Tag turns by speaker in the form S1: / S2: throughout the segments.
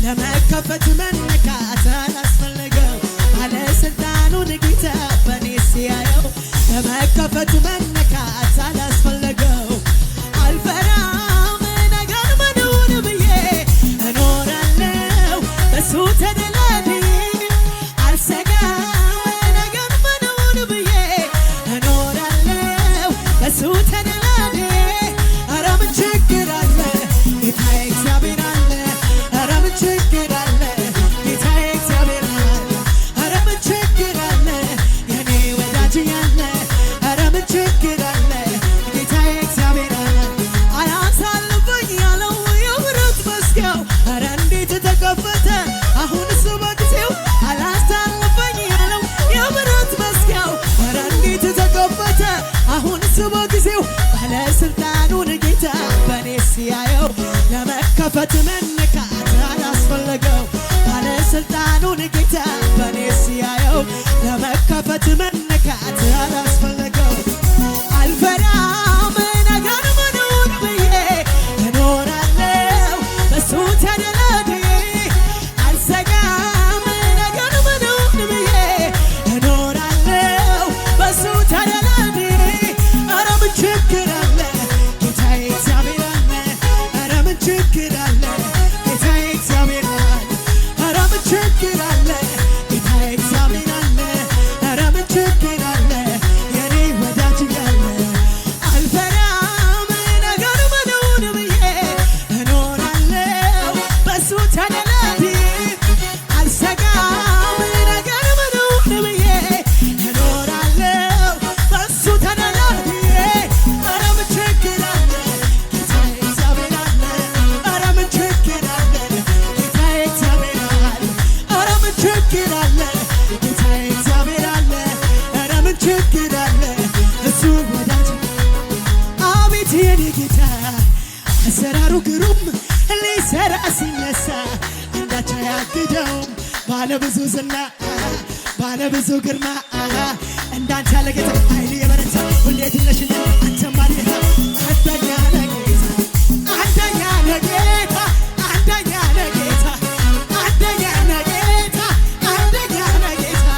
S1: ለመከፈት መንካት አላስፈለገው ባለስልጣኑን ጌታ በኔ ሲያየው ለመከፈት መንካት አላስፈለገው አልፈራም ነገር ምኑን ብዬ እኖራለሁ በሱ ተደላድዬ አልሰጋም ነገር ምኑን ብዬ እኖራለሁ በሱ ተደላድዬ ኧረ ምን ችግር አለ ጌታዬ እግዚአብሔር አለ ኧረ ምን ችግር አለ ጌታዬ እግዚአብሔር አለ ኧረ ምን ችግር አለ ጌታዬ እግዚአብሔር አለ ኧረ ምን ችግር አለ የኔ ወዳጅ ያለ አልፈራም ነገር ምኑን ብዬ እኖራለሁ በሱ ተደላድዬ አልሰጋም ነገር ምኑን ብዬ እኖራለሁ በሱ ተደላድዬ ኧረ ምን ችግር አለ ጌታዬ እግዚአብሔር አለ ኧረ ምን ችግር አለ ጌታዬ እግዚአብሔር አለ ኧረ ምን ችግር አለ ጌታዬ እግዚአብሔር አለ ኧረ ምን ችግር አለ እሱ ወዳጅ አቤት የኔ ጌታ አሰራሩ ግሩም ሊሰራ ሲነሳ አንዳች አያግደውም ባለብዙ ዝና ባለብዙ ግርማ እንዳንተ ያለ ጌታ ኃይል የበረታ ሁሌ ትነሽኝ አንተማ ጌታ አንደኛ ነህ ጌታ አንደኛ ነህ ጌታ አንደኛ ነህ ጌታ አንደኛ ነህ ጌታ አንደኛ ነህ ጌታ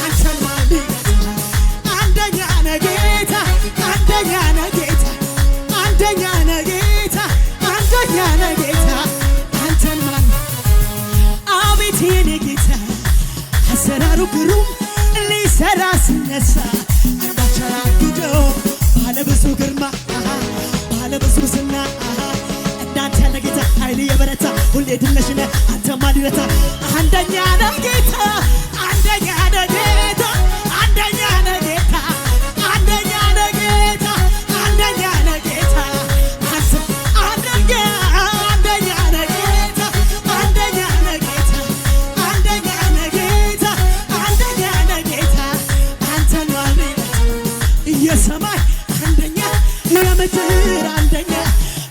S1: አንተን ማን ሊገታ አንደኛ ነህ ጌታ አንደኛ ነህ ጌታ አንደኛ ነህ ጌታ አንደኛ ነህ ጌታ አንተን ማን አቤት የኔ ጌታ አሰራሩ ግሩም ሊሰራ ሲነሳ አንዳች አያግደውም ባለብዙ ግርማ ባለብዙ ዝና እንዳንተ ያለ ጌታ ኃይል የበረታ ሁሌ ድል ነሽ ነህ አንተማ ሊረታ አንደኛ ነህ ጌታ አንደኛ ነህ ጌታ አንደኛ ነህ ጌታ አንደኛ ነህ ጌታ አንደኛ ነህ ጌታ አንተ አንደኛ ነህ ጌታ አንደኛ ነህ ጌታ አንደኛ ነህ ጌታ አንደኛ ነህ ጌታ አንተን ማን የሰማይ አንደኛ የምድር አንደኛ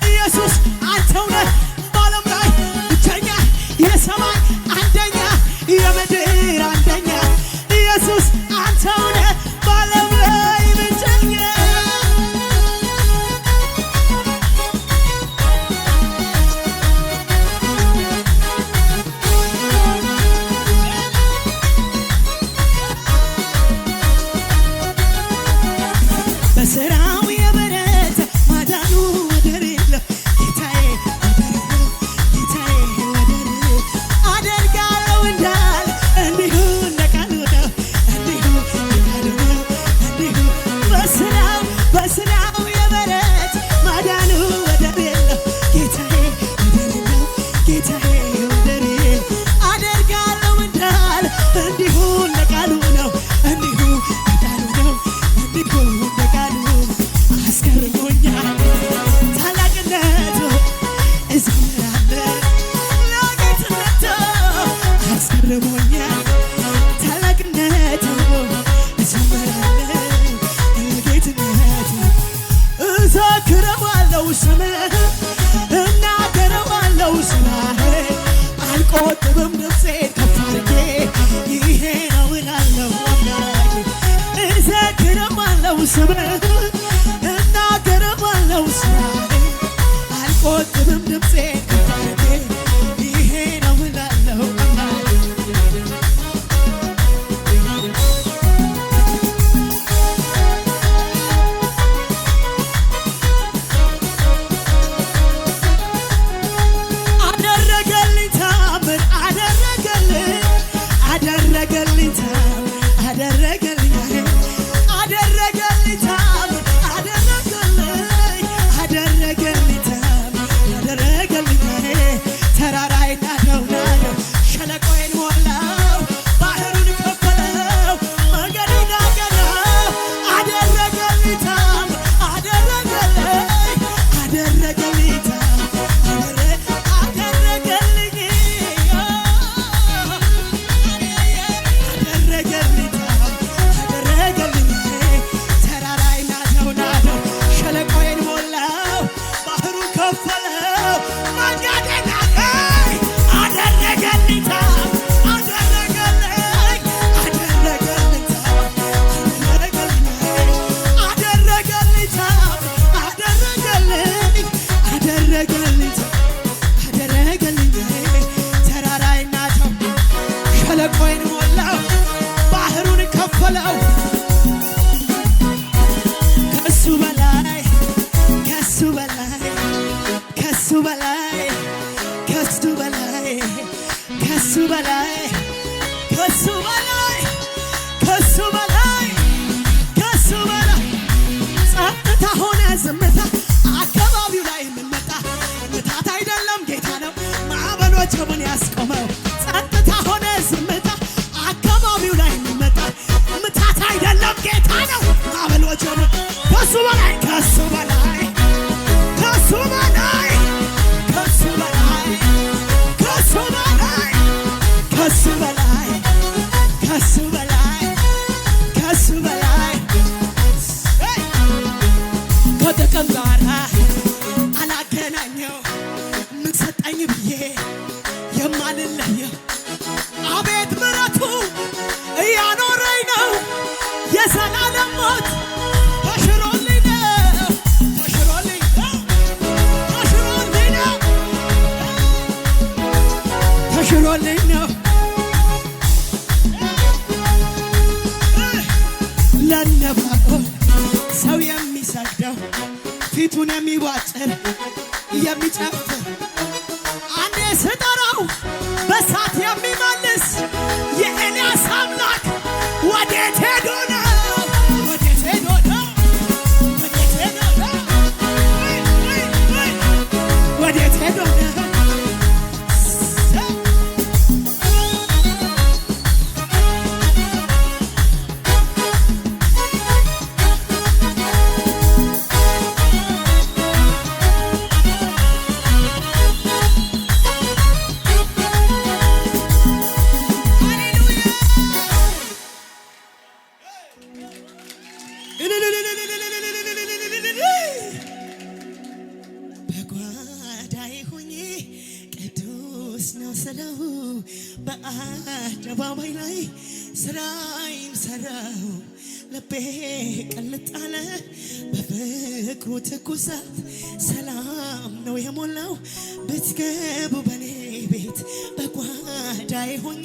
S1: ኢየሱስ አንተው ነህ በዓለም ላይ ብቸኛ የሰማይ አንደኛ የምድር አንደኛ ኢየሱስ አንተው ነህ በዓለም ላይ ብቸኛ በስራው የበረታ ማዳኑ በስራው የበረት ማዳኑ ወደር የለው ጌታዬ ወደር የለው ጌታዬ ወደር የለው አደርጋለሁ እንዳለ እንዲሁ እንደ ቃሉ ነው እንዲሁ እንደ ቃሉ ነው እንዲሁ እንደ ቃሉ አስገርሞኛል ታላቅነቱ እዘምራለሁ ለጌትነቱ አስገርሞኛል ታላቅነቱ እዘምራለሁ ለጌትነቱ እዘክረዋለሁ ስምህን እናገረዋለሁ ስራህን አልቆጥብም ነፍሴን ከፍ አድርጌ ይሄ ነው እላለሁ አምላኬ እዘክረዋለሁ ስምህን እናገረዋለሁ ስራህን አልቆጥብም ነፍሴን ከፍ አድርጌ ይሄ ነው እላለሁ አምላኬ አደረገልኝ ታምር አደረገልኝ ታምር አደረገልኝ ታምር አደረገልኝ ታምር አደረገልኝ ተራራዬን ናደው ሸለቆዬን ሞላው ባህሩን ከፈለው መንገዴን አቀናው አደረገልኝ ታምር አደረገልኝ ታምር አደረገልኝ ተራራዬን ናደው ሸለቆዬን ሞላው ባህሩን ከፈለው መንገዴን አደረገልኝ ተራራዬን ናደው ሸለቆዬን ሞላው ባህሩን ከፈለው ከሱ በላይ ከሱ በላይ ከሱ በላይ ከሱ በላይ ከሱ በላይ ከሱ በላይ ከሱ በላይ ከሱ በላይ ጸጥታ ሆነ ዝምታ አካባቢው ላይ የምመጣ ምታት አይደለም ጌታ ነው ማዕበሎችን ያስቆመው ጸጥታ ሆነ ዝምታ አካባቢው ላይ የምመጣ ምታት አይደለም ጌታ ነው ማዕበሎችን ከሱ በላይ ከሱ በላይ ከሱ በላይ ከሱ በላይ ከሱ በላይ ከሱ በላይ ከሱ በላይ ከሱ በላይ ከጥቅም ጋር አላገናኘው ምን ሰጠኝ ብዬ የማልለየው አቤት ምሕረቱ እያኖረኝ ነው የዘላለም ሞት ተሽሮልኝ ነው ተሽሮልኝ ነው ተሽሮልኝ ነው ተሽሮልኝ ነው ለነባኦል ሰው የሚሰግደው ፊቱን የሚቧጭር የሚጨፍር አንዴ ስጠራው በሳት የሚመልስ የኤልያስ አምላክ ወዴት ሄዶ ነው? ወዴት ሄዶ ነው? ወዴት ሄዶ ነው? ወዴት ሄዶ ነው? በጓዳዬ ሆኜ ቅዱስ ነው ስለው በአደባባይ ላይ ስራዬን ሰራው ልቤ ቅልጥ አለ በፍቅሩ ትኩሳት ሰላም ነው የሞላው ብትገቡ በኔ ቤት በጓዳዬ ሆኜ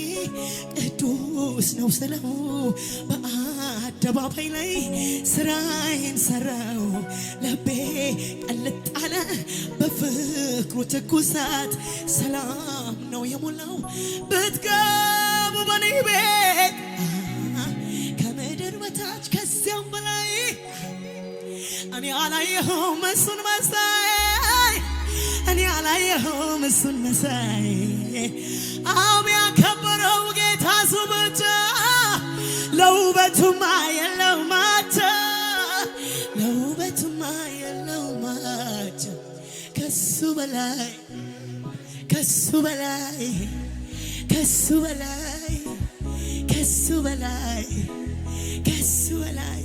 S1: ቅዱስ ነው ስለው በአደባባይ ላይ ስራዬን ሰራው ልቤ ቅልጥ አለ በፍቅሩ ትኩሳት ሰላም ነው የሞላው ብትገቡ በኔ ቤት ከምድር በታች ከዚያም በላይ እኔ አላየሁም እሱን መሳይ እኔ አላየሁም እሱን መሳይ አብ ያከበረው ጌታ እሱ ብቻ ለውበቱማ የለው ማቻ ለውበቱማ የለው ማቻ ከሱ በላይ ከሱ በላይ ከሱ በላይ ከሱ በላይ ከሱ በላይ